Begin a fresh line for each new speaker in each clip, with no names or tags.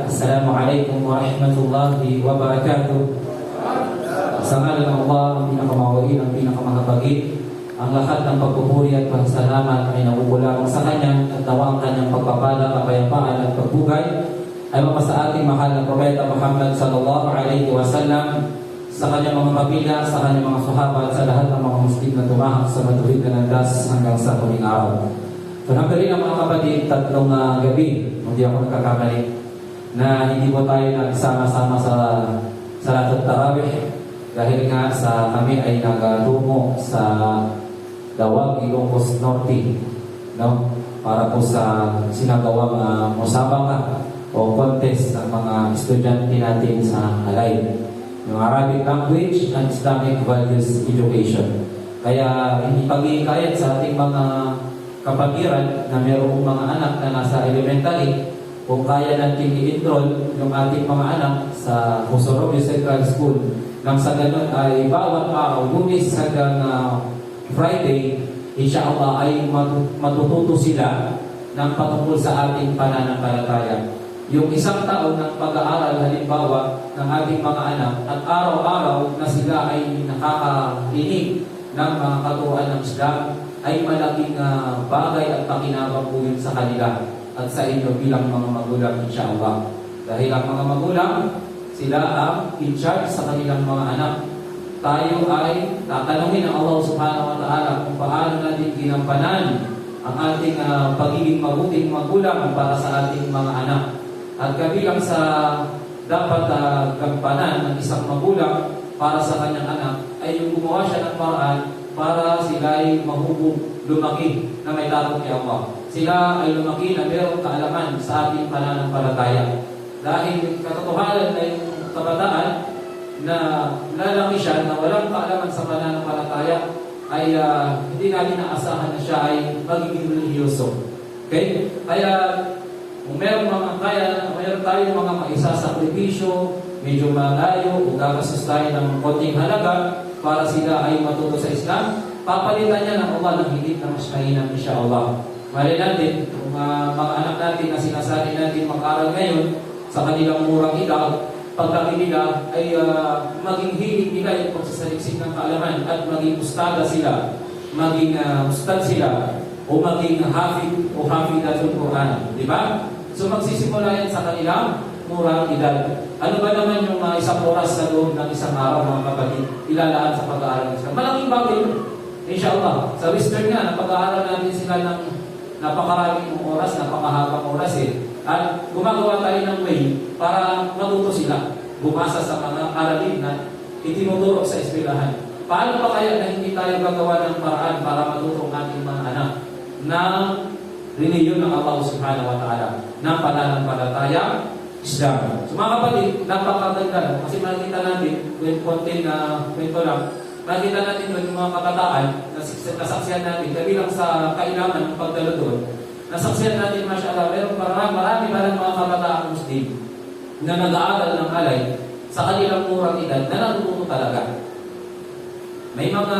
Assalamualaikum warahmatullahi wabarakatuh. Sa ngalan ng Allah, ang pinakamawain, ang pinakamahapagin, ang lahat ng pagpupuri at pasalamat ay nabubulang sa Kanya at nawa ang Kanyang pagpapala, kapayapaan at pagbugay ay mapasa ating mahal na Propeta Muhammad sallallahu alaihi wasallam, sa Kanyang mga pamilya, sa Kanyang mga sahaba at sa lahat ng mga Muslim na tumahak sa matuwid na landas hanggang sa huling araw. Alhamdulillah mga kapatid, tatlong gabi, hindi ako nagkakamali, na hindi po tayo nagsama-sama sa Salatul Tarawih dahil nga sa kami ay nagtungo sa Dawag, Ilocos Norte, no? Para po sa sinagawang musabaka o contest ng mga estudyante natin sa Halay, yung Arabic Language and Islamic Values Education. Kaya hindi pag-iikayat sa ating mga kapatiran na mayroong mga anak na nasa elementary, kung kaya natin i-enroll yung ating mga anak sa Husorobio Central School, nang sa ganun ay bawat araw, Lunes hanggang Friday, insyaAllah ay matututo sila ng patungkol sa ating pananampalataya. Yung isang taon ng pag-aaral halimbawa ng ating mga anak at araw-araw na sila ay nakakarinig ng mga katuruan ng Islam ay malaking bagay at pakinabang po yun sa kanila at sa inyo bilang mga magulang, insyaAllah. Dahil ang mga magulang, sila ang in charge sa kanilang mga anak. Tayo ay tatanungin ng Allah subhanahu wa ta'ala kung paano natin ginampanan ang ating pagiging mabuting magulang para sa ating mga anak. At kabilang sa dapat gampanan ng isang magulang para sa kanyang anak ay yung gumawa siya ng paraan para sila ay mahubog, lumaki na may takot kay Allah. Sila ay lumaki na mayroong kaalaman sa ating pananampalataya. Dahil katotohanan na yung kabataan na lalaki siya na walang kaalaman sa pananampalataya ay hindi natin naasahan na siya ay magiging religyoso. Okay? Kaya kung meron tayong mga maisasakripisyo, medyo malayo, o gagastos tayo ng konting halaga para sila ay matuto sa Islam, papalitan niya ng Allah ng higit na mas mainam, insyaAllah. Mali natin, kung mga anak natin na sinasali natin mag-aral ngayon sa kanilang murang edad, pagkaki nila ay maging hilig nila yung pagsasaliksik ng kaalaman at maging ustada sila, maging ustad sila, o maging hafid o hafidatul Quran. Di ba? So magsisimula yan sa kanilang murang edad. Ano ba naman yung isang oras sa loob ng isang araw, mga kapatid, ilalaan sa pag-aaral ng Islam? Malaking bagay yun. Inshallah. Sa Western nga, napag-aaral natin sila ng napakaraming oras, napakahabang oras At gumagawa tayo ng way para matuto sila. Bumasa sa mga aralin na itinuturo sa eskwelahan. Paano pa kaya na hindi tayo gagawa ng paraan para matuto ang ating mga anak ng reliyon ng Allah subhanahu wa ta'ala, ng pananampalataya Islam. So mga kapatid, napakaganda kasi makikita natin, konti na kwento lang, makikita natin doon yung mga kabataan na nasaksihan natin, kabilang sa kailangan ng pagdalo doon, nasaksihan natin, mashallah, meron marami mga kabataan Muslim na nag-aaral ng alay sa kanilang murang edad na natututo talaga. May mga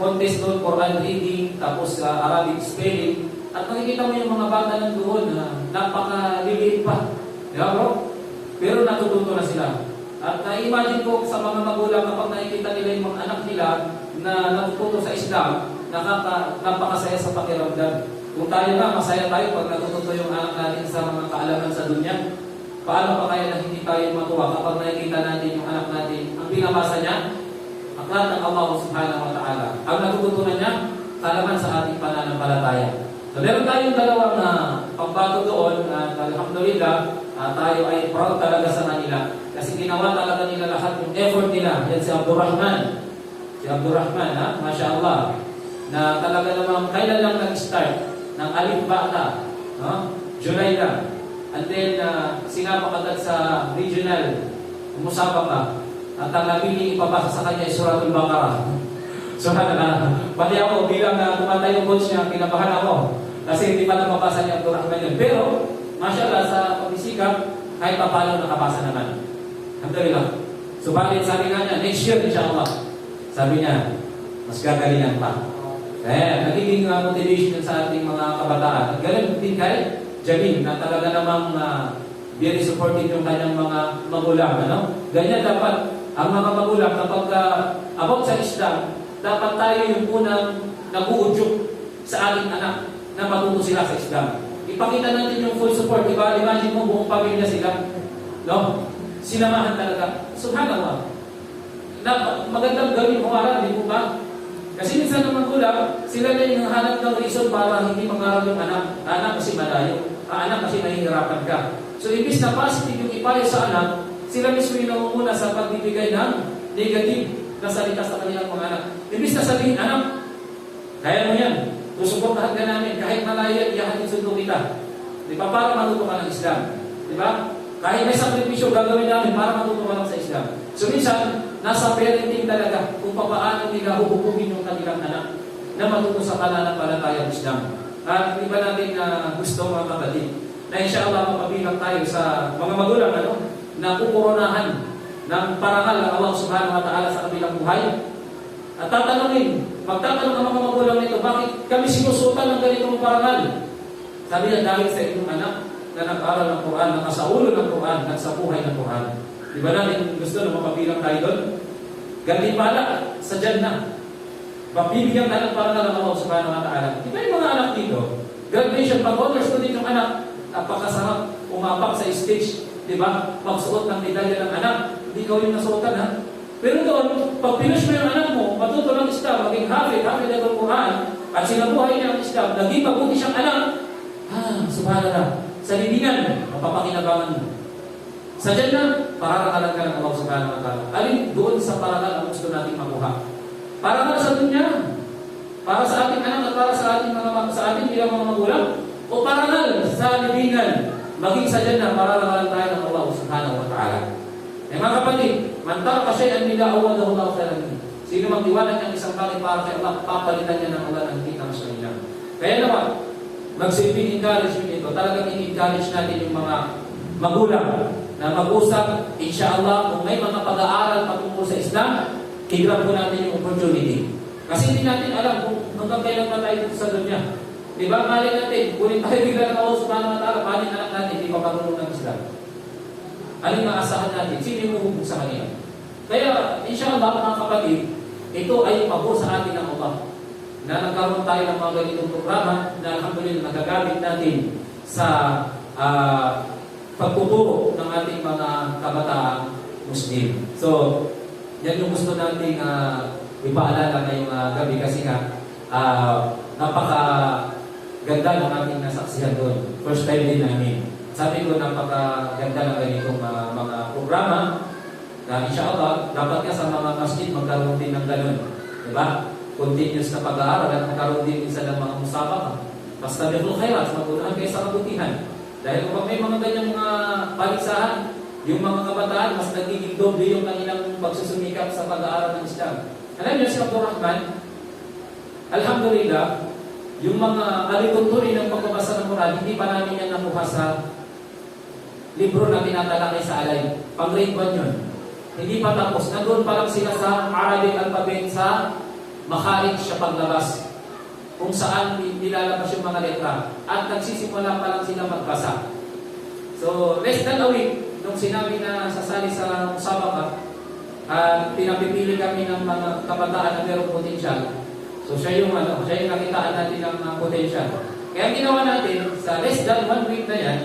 contest doon, Quran reading, tapos Arabic spelling, at makikita mo yung mga bata nandoon na napakaliliit pa. Diba bro? Pero natututo na sila. At na-imagine ko sa mga magulang kapag nakikita nila yung mga anak nila na natututo sa Islam, napakasaya sa pakiramdam. Kung tayo na, masaya tayo pag natututo yung anak natin sa mga kaalaman sa dunya. Paano pa kaya na hindi tayo matuwa kapag nakikita natin yung anak natin, ang binabasa niya, aklat ng Allah subhanahu wa ta'ala. Ang natututunan niya, kaalaman sa ating pananampalataya. So, meron tayong dalawang pagbago doon at alhamdulillah, tayo ay proud talaga sa kanila. Kasi ginawa talaga nila lahat yung effort nila. Yan si Abdurrahman. Si Abdurrahman, Masya Allah. Na talaga namang kailan lang nag-start ng alif bata. July lang. And then, sinapa agad sa regional musabaka. At ang nabili ipapasa sa kanya ay Suratul Baqarah. So, pati ako, bilang tumatay yung coach niya, kinabahan ako. Kasi hindi pa napapasa niya Abdurrahman yun. Pero, mashallah, sa pagbisikap, kahit pa paano nakapasa naman. Alhamdulillah. Subalit sabi nga niya, next year inshallah. Sabi niya, mas gagalingan pa. Kaya nagiging motivation yun sa ating mga kabataan. At ganun din kay Janine na talaga namang very supportive yung kanyang mga magulang. Ano? Ganyan dapat ang mga magulang kapag about sa Islam, dapat tayo yung unang nag-uudyok sa ating anak na matuto sila sa Islam. Ipakita natin yung full support. Imagine mo buong pamilya sila. No? Sinamahan talaga. Subhanallah. Magandang gawin mo aral, di po ba? Kasi minsan ng magulang, sila na yung hanap ng reason para hindi mag-aral yung anak. Anak kasi malayo. Anak kasi nahihirapan ka. So, imbis na positive yung ipayo sa anak, sila mismo yung namumuna sa pagbibigay ng negative na salita sa kanilang mga anak. Imbis na sabihin, anak, kaya mo yan. Susuportahan ka namin. Kahit malayo, iyahatid sundo kita. Di ba? Para matuto ka ng Islam. Di ba? Kahit may sakripisyo gagawin namin para matuto ka lang sa Islam. So, minsan, nasa parenting talaga kung paano nila huhukumin yung kanilang anak na matuto sa pananampalatayang Islam. At di ba natin gusto mga kapatid na inshallah mapabilang tayo sa mga magulang na kukoronahan ng parangal ng Allah subhanahu wa ta'ala sa kabilang buhay. At magtatanong ang mga magulang nito, bakit kami sinusutan ng ganitong parangal? Sabi niya, dahil sa inyong anak na nag-aral ng Quran, nakasaulo ng Quran, nagsabuhay ng Quran. Di ba natin gusto na mapabilang tayo doon? Ganti pala sa Jannah. Mabibigyan tayo ng parangal ng Allah subhanahu wa ta'ala. Di ba yung mga anak dito? Graduation, pag-honor student yung anak, napakasarap umapak sa stage. Di ba? Magsuot ng medalya ng anak. Hindi ikaw yung nasuotan, ha? Pero doon, pag pinush mo yung anak mo, matuto ng Islam, maging hafid ng Quran, at sinabuhay niya ang Islam, naging mabuti siyang anak, subhanallah, sa libingan, mapapakinabangan mo. Sa Jannah, pararangalan ka ng Allah subhanahu wa ta'ala. Alin doon sa parangal ang gusto natin makuha? Parangal sa dunya, para sa ating anak at para sa ating bilang mga magulang, o parangal sa libingan, maging sa Jannah, pararangalan tayo ng Allah subhanahu wa ta'ala. Mga kapatid, man taraka shay'an lillah awadahu Allahu khairan minhu. Sino magtiwala ng isang bagay para kay Allah, papalitan niya ng Allah ng kita sa kanya. Kaya naman, magsilbing encouragement ito. Talagang i-encourage natin yung mga magulang na mag-usap, insyaAllah, kung may mga pag-aaral patungkol sa Islam, i-grab po natin yung opportunity. Kasi hindi natin alam kung hanggang kailan pa tayo dito sa dunya. Diba? Mali natin, kunin tayo bigla ng Allah subhanahu wa ta'ala, mali anak natin, hindi pa marunong ng Islam. Anong maasahan natin? Sino yung huhubog sa kanila? Kaya, insyaAllah, mga kapatid, ito ay pabor sa atin ng Allah. Na nagkaroon tayo ng mga ganitong programa na alhamdulillah nagagamit natin sa pagtuturo ng ating mga kabataang Muslim. So, yan yung gusto nating ipaalala ngayong gabi kasi nga napaka-ganda ng ating nasaksihan doon. First time din namin. Sabi ko, napaka-ganda ng ganitong mga programa na insyaAllah, dapat nga sa mga masjid magkaroon din ng ganun. Diba? Continuous na pag-aaral at magkaroon din minsan ng mga musabaka. Basta bihul khairat, magunahan kayo sa kabutihan. Dahil kung may mga ganyang mga paligsahan, yung mga kabataan, mas nagiging doble yung kanilang pagsusumikap sa pag-aaral ng Islam. Alam niyo si Abdul Rahman, alhamdulillah, yung mga alituntunin ng pagbabasa ng Quran, hindi pa namin yan nakuha sa libro na tinatalakay sa alay. Pang-grade 1 yun. Hindi pa tapos. Nandun pa lang sila sa Arabic alphabet sa makharij sa paglabas. Kung saan nilalabas yung mga letra. At nagsisimula pa lang sila magbasa. So, less than a week, nung sinabi na sasali sa musabaka, at pinapipili kami ng mga kabataan na mayroong potensyal. So, siya yung nakitaan natin ng potensyal. Kaya ginawa natin, sa less than 1 week na yan,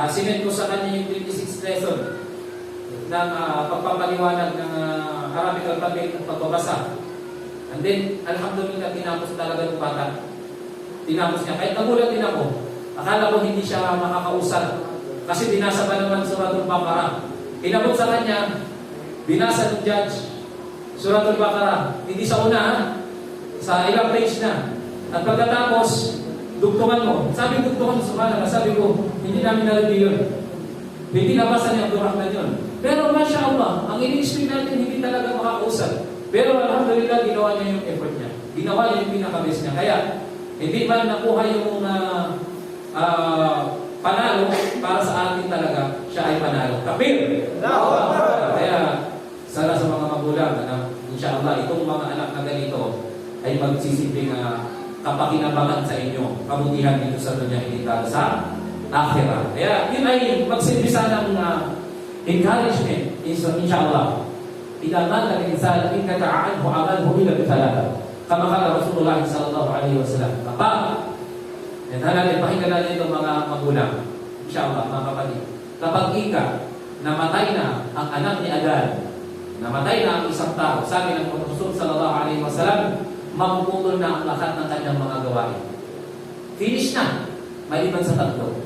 sinend ko sa kanya yung 26 lesson ng pagpapaliwanag ng Arabic alphabet at pagbabasa. And then, alhamdulillah, tinapos talaga ng bata. Tinapos niya. Kahit nagulat din ako, akala ko hindi siya makakausap. Kasi binasa pa naman Suratul Baqarah. Inabot sa kanya, binasa ng judge, Suratul Baqarah. Hindi sa una, sa ilang page na. At pagkatapos, dugtungan mo. Sabi dugtungan mo, subhanallah. Sabi ko, hindi namin nalagay yun. Hindi nabasa ni Abdul Rahman yun. Pero masya Allah, ang ini-explain natin hindi talaga makakausap. Pero alhamdulillah, ginawa niya yung effort niya. Ginawa niya yung pinaka-best niya. Kaya, hindi man nakuha yung panalo para sa atin talaga, siya ay panalo. Kapil! Kaya, ay magsisilbing kapakinabangan sa inyo. Kabutihan dito sa dunya, hindi talo sa akhirah. Kaya yun ay magsilbi ng encouragement, inshallah. Idza mata al-insan in kata'anhu amaluhu illa bi thalatha. Kama kala Rasulullah sallallahu alaihi wasallam. Yan natin, pakinggan natin itong mga magulang. Inshallah, mga kapatid. Kapag namatay na ang anak ni Adan, namatay na ang isang tao, sabi ng Rasul sallallahu alaihi wasallam, mapuputol na ang lahat ng kanyang mga gawain. Finish na, maliban sa tatlo.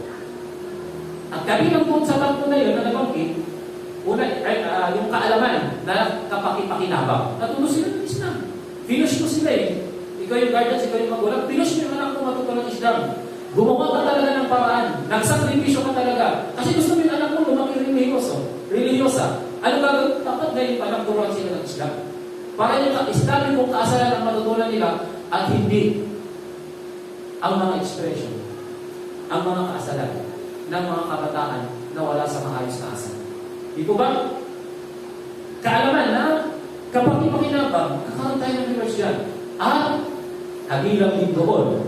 At kabilang po sa tatlo na yun, na nabanggit, una, yung kaalaman na kapakipakinabang. Natuto sila ng Islam. Finish mo sila eh. Ikaw yung guardians, ikaw yung magulang. Finish mo yung anak mo matuto ng Islam. Gumawa ka talaga ng paraan. Nagsakripisyo ka talaga. Kasi gusto mo yung anak mo lumaki religyosa. Ano gagawin? Dapat ngayon panagturuan sila ng Islam. Para yung Islamic kung kaasalan ang matutunan nila at hindi ang mga expression, ang mga kaasalan ng mga kabataan na wala sa maayos na asal. Di po ba? Kaalaman na kapag ipakinabang, kakaroon tayo ng reverse yan. At kabilang din doon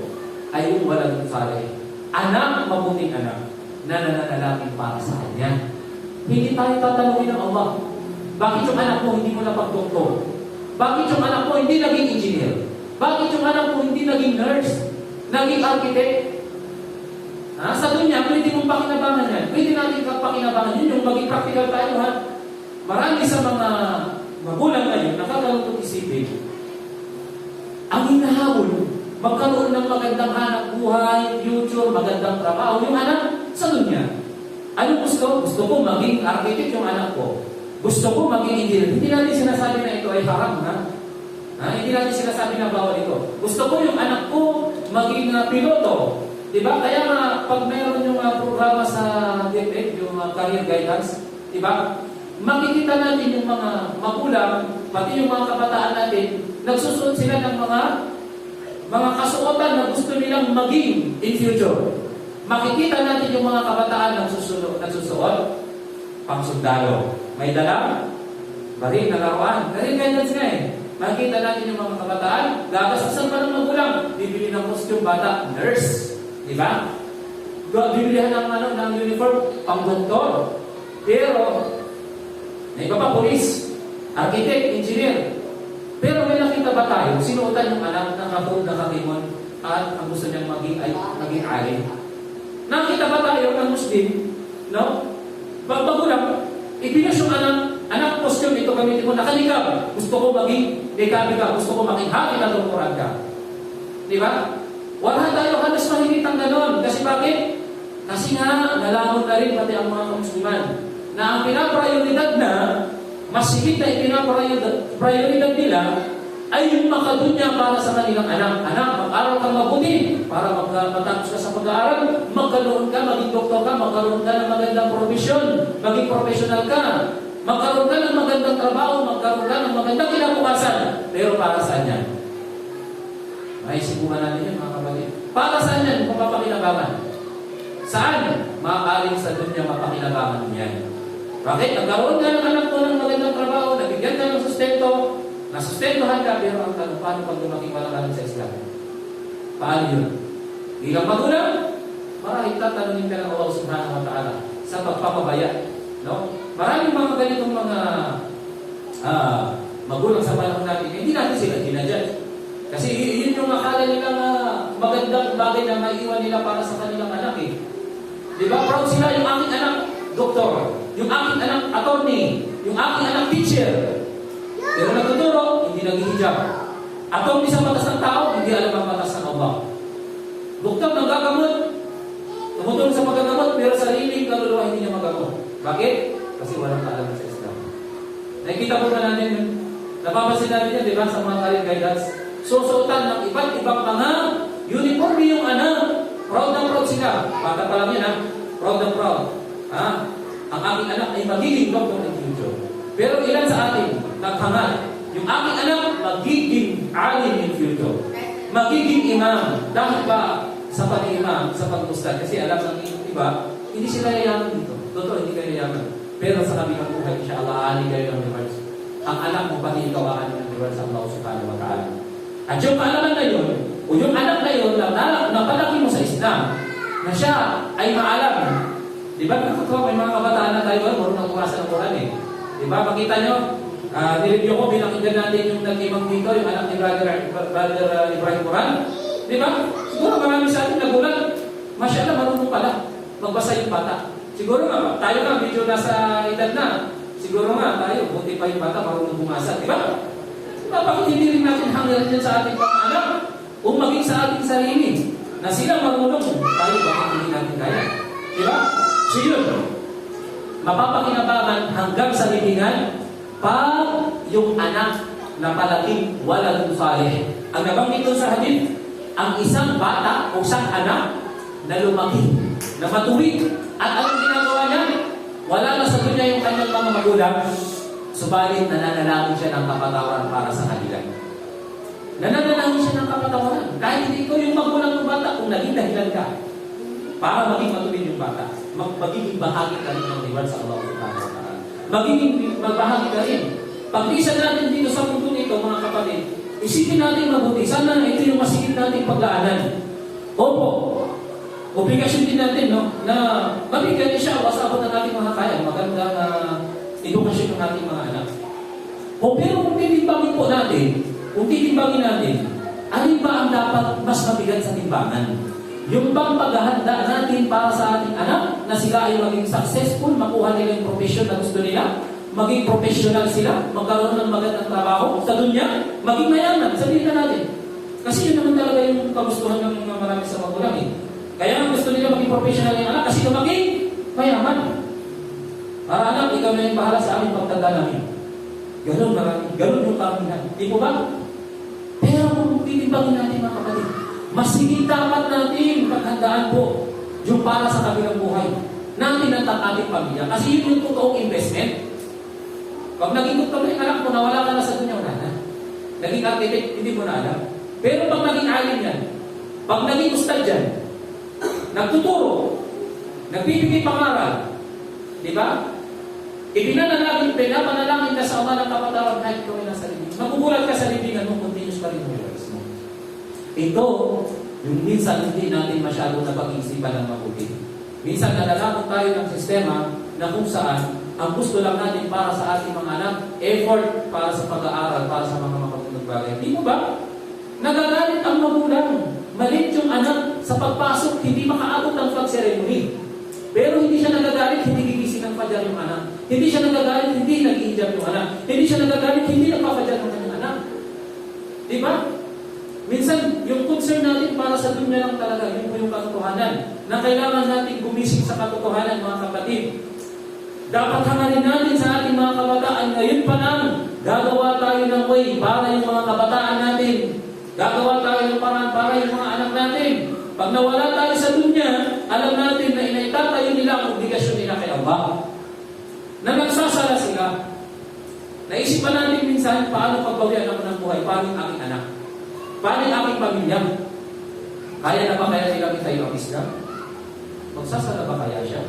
ay yung walang saleh. Anak, mabuting anak, na nananalangin para sa kanya. Hindi tayo tatanungin ng Allah. Bakit yung anak mo hindi mo napagdoktor? Bakit yung anak mo hindi naging engineer? Bakit yung anak mo hindi naging nurse? Naging architect? Sa dunya, pwede mong pakinabangan yan. Pwede natin pakinabangan yun, yung maging practical tayo, ha? Marami sa mga magulang ngayon, nakakalungkot isipin, ang hinahabol, magkaroon ng magandang hanap buhay, future, magandang trabaho, yung anak sa dunya. Ano gusto? Gusto ko maging architect yung anak ko. Gusto ko maging engineer. Hindi natin sinasabi na ito ay haram, ha? Hindi natin sinasabi na bawal ito. Gusto ko yung anak ko maging piloto. Diba? Kaya pag mayroon yung programa sa DepEd, yung career guidance, diba? Makikita natin yung mga magulang, pati yung mga kabataan natin, nagsusuot sila ng mga kasuotan na gusto nilang maging in future. Makikita natin yung mga kabataan nagsusuot, pangsundalo. May dala, baril na laruan. Career guidance nga eh. Makikita natin yung mga kabataan, gagastusan pa ng magulang, bibili ng costume bata, nurse. Diba? Bibilihan ng uniform, pang-doktor. Pero, may iba pa, police, architect, engineer. Pero may nakita ba tayo, sinuotan yung anak ng kapag na kakimon at ang gusto niyang maging alim? Nakita ba tayo ng Muslim? No? Bagulang, ipinas yung anak costume, ito gamitin mo, nakalikab. Gusto ko maging dekabi ka, gusto ko maging haki na doktoran ka. Diba? Wala tayo halos mahigit ang ganon. Kasi bakit? Kasi nga, nalamon na rin pati ang mga Musliman na ang pinaprioridad na, mas higit na ipinaprioridad nila, ay yung makadunya para sa kanilang anak. Anak, mag-aral kang mabuti para matapos ka sa pag-aaral, magkaroon ka, maging doktor ka, magkaroon ka ng magandang profesyon, maging professional ka, magkaroon ka ng magandang trabaho, magkaroon ka ng magandang kinabukasan. Pero para saan yan? Maisipuhan natin yun, mga kapatid. Para saan yan? Mapapakinabangan. Saan? Maaaring sa dunya mapakinabangan yan. Bakit? Nagkaroon ka ng anak mo ng magandang trabaho, nabigyan ka ng sustento, nasustentohan ka, pero ang tanong, paano pag lumaki palakarin sa Islam? Paano yun? Bilang magulang, marahil tatanungin ka ng Allah subhanahu wa ta'ala sa pagpapabaya. No? Maraming mga ganitong mga magulang sa panahon natin, hindi natin sila ginajudge. Kasi yun yung akala nila na magandang bagay na maiiwan nila para sa kanilang anak eh. Di ba? Proud sila yung aking anak, doktor. Yung aking anak, attorney. Yung aking anak, teacher. Pero nagtuturo, hindi nag-hijab. Attorney sa batas ng tao, hindi alam ang batas ng Allah. Doktor, nagagamot. Tumutulong sa paggagamot, pero sarili, kaluluwa, hindi niya magagamot. Bakit? Kasi walang kaalaman sa Islam. Nakikita po na natin yun. Napapasin natin yan, di ba, sa mga career guidance. Susuotan ng iba't ibang mga uniform yung anak. Proud na proud sila. Bata pa lang yan, ha? Proud na proud. Ha? Ang aking anak ay magiging doktor ng future. Pero ilan sa atin, naghangal. Yung aking anak, magiging alim in future. Magiging imam. Dahil ba sa pag-imam, sa pag-ustad? Kasi alam ng iba, hindi sila yayaman dito. Totoo, hindi kayo yayaman. Pero sa kabilang buhay, insyaAllah, aali kayo ng rewards. Ang anak mo, pati ikaw, aali ng rewards sa Allah subhanahu wa ta'ala. At yung kaalaman na yun, o yung anak na yun, napalaki mo sa Islam, na siya ay maalam. Di ba? May mga kabataan na tayo, marunong kumasa ng Quran eh. Di ba? Makita nyo, nireview ko, binakinggan natin yung nag-imam dito, yung anak ni Brother Ibrahim Quran. Di ba? Siguro marami sa atin nagulat. Masyala, marunong pala magbasa yung bata. Siguro nga, tayo nga, medyo nasa edad na. Siguro nga, tayo, buti pa yung bata, marunong bumasa. Di ba? Diba, bakit hindi rin natin hangiran yan sa ating pang-anak? O maging sa ating sarili? Na sila marunong, tayo bakit hindi natin kaya? Di ba? So yun, mapapakinabangan hanggang sa libingan pag yung anak na palaging walang salih. Ang nabanggit ko sa hadith, ang isang bata o isang anak na lumaki, na matuwid, at anong ginagawa niya? Wala na sa dunya yung kanyang mga magulang, subalit nananalangin siya ng kapatawaran para sa kanila. Nananalangin siya ng kapatawaran. Kahit hindi ko yung magulang ng bata, kung naging dahilan ka, para maging matuwid yung bata, magiging bahagi ka rin ng reward sa Allah Subhanahu wa Ta'ala. Magiging magbahagi ka rin. Pag-isa natin dito sa mundo nito, mga kapatid, isipin natin mabuti. Sana ito yung masigit nating paglaanan. Opo, obligasyon din natin, no, na mabigyan siya o sa abot ng ating mga kaya, magandang edukasyon ng ating mga anak. O pero kung titimbangin po natin, alin ba ang dapat mas mabigat sa timbangan? Yung bang paghahanda natin para sa ating anak na sila ay maging successful, makuha nila yung profession na gusto nila, maging professional sila, magkaroon ng magandang trabaho sa dunya, maging mayaman, sabihin na natin. Kasi yun naman talaga yung kagustuhan ng mga marami sa magulang eh. Kaya ang gusto nila maging professional yung anak kasi na maging mayaman. Para anak, ikaw na yung bahala sa aming pagtanda namin. Ganun marami, ganun yung kamihan. Di po ba? Pero kung titimbangin natin mga kapatid, masigit dapat natin paghandaan po yung para sa kabilang buhay natin at ang ating pamilya. Kasi yun yung totoong investment. Pag naging doktor na yung anak mo, nawala ka na sa dunya, wala na. Naging architect, hindi mo na alam. Pero pag naging alim yan, pag naging ustad dyan, nagtuturo, nagbibigay pangaral, di ba? Pinapanalangin ka sa Allah ng kapatawaran kahit ikaw ay nasa libing. Magugulat ka sa libingan mo, continuous pa rin mo. Ito, yung minsan hindi natin masyadong napag-iisipan ng mabuti. Minsan nalalakot tayo ng sistema na kung saan ang gusto lang natin para sa ating mga anak, effort para sa pag-aaral, para sa mga makatulog bagay. Hindi mo ba? Nagagalit ang magulang. Malit yung anak sa pagpasok, hindi makaabot ng flag ceremony. Pero hindi siya nagagalit, hindi gigising ng fajar yung anak. Hindi siya nagagalit, hindi nag-i-hijab yung anak. Hindi siya nagagalit, hindi nagpapadyan ng kanyang anak. Di ba? Minsan, yung concern natin para sa dunya lang talaga, yun po yung katotohanan. Na kailangan natin gumising sa katotohanan, mga kapatid. Dapat hangarin natin sa ating mga kabataan, ngayon pa lang, gagawa tayo ng way para yung mga kabataan natin. Gagawa tayo ng paraan para yung mga anak natin. Pag nawala tayo sa dunya, alam natin na inaitatayo nila ang obligasyon nila kay Allah. Na nagsasala sila. Naisipan natin minsan, paano pagbawian ako ng buhay? Paano yung aking anak? Paano yung aking pamilya? Kaya na ba kaya sila itayo ang Islam? Magsasala ba kaya siya?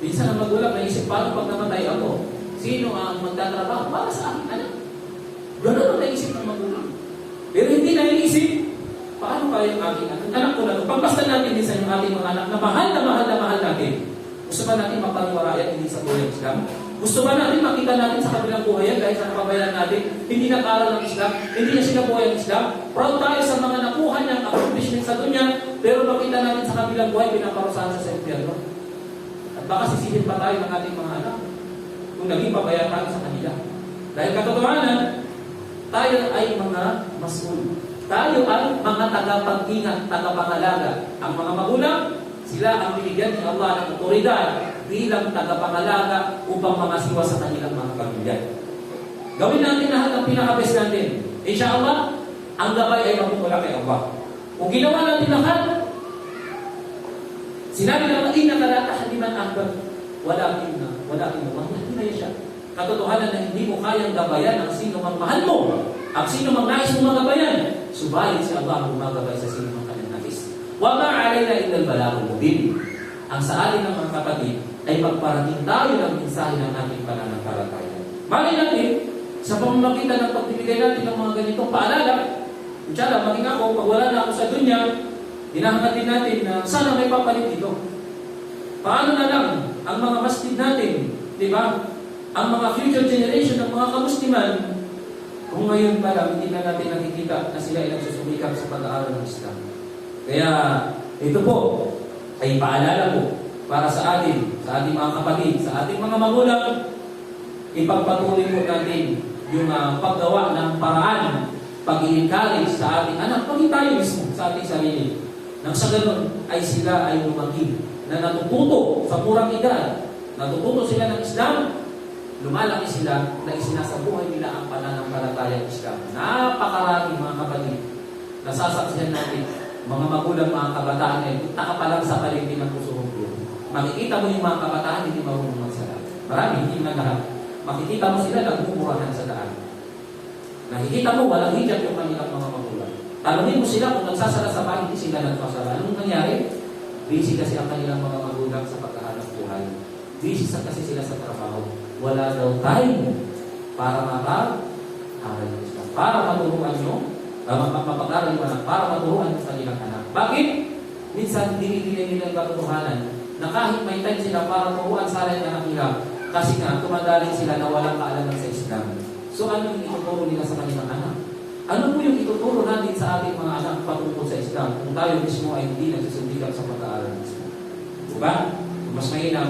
Minsan ang magulang naisip, paano pag namatay ako? Sino ang magtatrabaho para sa aking anak? Gano'n ang naisip ng magulang. Pero hindi naisip, paano kaya yung aking anak? Anak ko na ito. Pagpastan natin minsan yung ating mga anak na mahal natin. Gusto ba natin mapaniwarayan hindi sa buhay ng Islam? Gusto ba natin makita natin sa kabilang buhayan dahil sa kababayan natin, hindi nag-aral ng Islam, hindi na sila buhay ng Islam? Proud tayo sa mga nakuha niyang accomplishment sa dunya, pero makita natin sa kabilang buhay, pinaparusahan sa impyerno. At baka sisihin pa tayo ng ating mga anak kung naging pabayaan tayo sa kanila. Dahil katotohanan, tayo ay mga masul. Tayo ay mga tagapag-ingat, tagapangalaga. Ang mga magulang, sila ang binigyan ni Allah ng otoridad bilang tagapangalaga upang mangasiwa sa kanilang mga pamilya. Gawin natin lahat ang pinaka-best natin. Inshallah, ang gabay ay magmumula kay Allah. Kung ginawa natin lahat, sinabi ng inna ka la tahdiman ahbab, walakin Allah yahdi siya. Katotohanan na hindi mo kayang gabayan ang sino mang mahal mo, ang sino mang nais mo magabayan. Subalit si Allah gumagabay sa sino mang kanyang nais. Wa ma alayna illa al-balaghul mubin. Ang sa atin ng mga kapatid ay magparating tayo ng mensahe ng ating pananampalataya. Malay natin, sa pamamagitan ng pagbibigay natin ng mga ganitong paalala, Inshallah, maging ako, pag wala na ako sa dunya, hinahangad din natin na sana may papalit dito. Paano na lang ang mga masjid natin, di ba? Ang mga future generation ng mga kamusliman, kung ngayon pa lang, hindi na natin nakikita na sila ay nagsusumikap sa pag-aaral ng Islam. Kaya, ito po, ay paalala po para sa ating mga kapatid, sa ating mga magulang, ipagpatuloy po natin yung paggawa ng paraan, pag-i-encourage sa ating anak, paging tayo mismo sa ating sarili. Nang sa ganun ay sila ay lumaki na natututo sa murang edad, natututo sila ng Islam, lumalaki sila na isinasabuhay nila ang pananampalatayang Islam. Napakaraming mga kapatid, nasasaksihan natin, mga magulang, mga kabataan ay taka pa lang sa paligid ng puso mo. Makikita mo yung mga kabataan hindi marunong magsala. Marami, hindi na lahat. Makikita mo sila nagmumurahan sa daan. Nakikita mo walang hijab yung kanilang mga magulang. Tanungin mo sila kung nagsasala sa bahay, hindi sila nagsasala. Anong nangyari? Busy kasi ang kanilang mga magulang sa paghahanap buhay. Busy kasi sila sa trabaho. Wala daw time para mag-aral ng Islam. Para maturuan nyo, mapag-aral yung anak, para maturuan yung kanilang anak. Bakit? Minsan, dinidilay nila yung katotohanan na kahit may time sila para turuan sa akin na nila, kasi nga, tumadaling sila na walang kaalaman sa Islam. So, ano yung ituturo nila sa kanilang anak? Ano po yung ituturo natin sa ating mga anak patungkol sa Islam kung tayo mismo ay hindi nagsusundikap sa pag-aaral ng Islam? Diba? Mas mainam,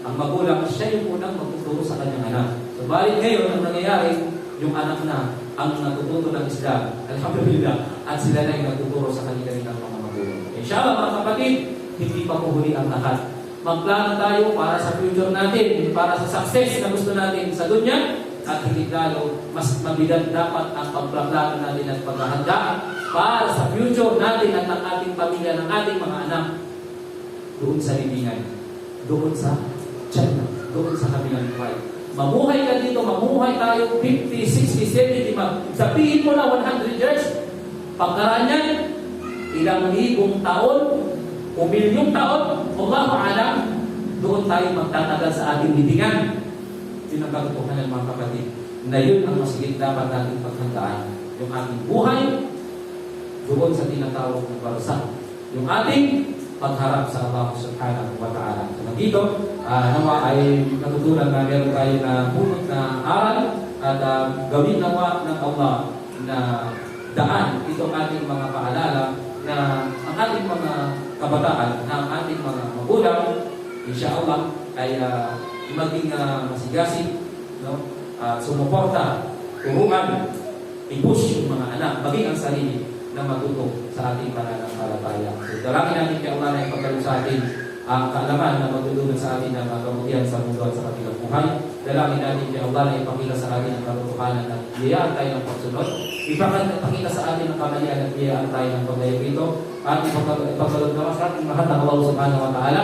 ang magulang, siya yung unang magtuturo sa kanyang anak. So, balik ngayon, ang nangyayari, yung anak na ang natututo ng Islam, alhamdulillah, at sila na yung natuturo sa kanilang mga magulang. Inshallah, mga kapatid, hindi pa puhuli ang lahat. Magplano tayo para sa future natin, para sa success na gusto natin sa dunya, at hindi lalo, mas mabigat dapat ang pagplano natin at paghahanda para sa future natin at ng ating pamilya, ng ating mga anak, doon sa libingan, doon sa China, doon sa kabilang buhay. Mamuhay ka dito, mamuhay tayo 50, 60, 70, sabihin mo na 100 years, pagkaraan yan, ilang libong taon, o milyong taon, Allahu a'lam, doon tayo magtatagal sa ating libingan. Yun ang katotohanan, mga kapatid, na yun ang masigit dapat natin paghandaan. Yung ating buhay, doon sa tinatawag ng barsa. Yung ating pagharap sa Allah subhanahu wa ta'ala. So, dito, nawa ay natutunan na meron tayo na bunot na aral at gawin nawa ng Allah na daan itong ating mga paalala na ang ating mga kabataan, na ang ating mga magulang, insyaAllah, ay maging masigasig, no? Sumuporta, turuan, i-push yung mga anak, maging ang sarili na matuto sa ating pananampalataya. So, dalangin natin kay Allah na ipagkaloob sa atin ang kaalaman na magdudulot sa atin ng kabutihan sa mundo at sa kabilang buhay. Dalangin natin kay Allah na ipakita sa atin ang katotohanan at biyayaan tayo ng pagsunod. Ipakita sa atin ang kamalian at biyayaan tayo ng paglayo rito. At ipagkaloob naman sa ating lahat ng Allah subhanahu wa ta'ala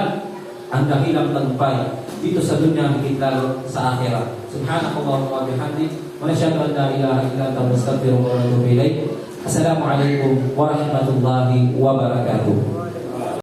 ang dahilang tagumpay dito sa dunya, higit lalo sa akhirah. Subhanakallahumma wa bihamdik, wa nashhadu an la ilaha illa anta, nastaghfiruka wa natubu ilayk. Assalamualaikum warahmatullahi wabarakatuh.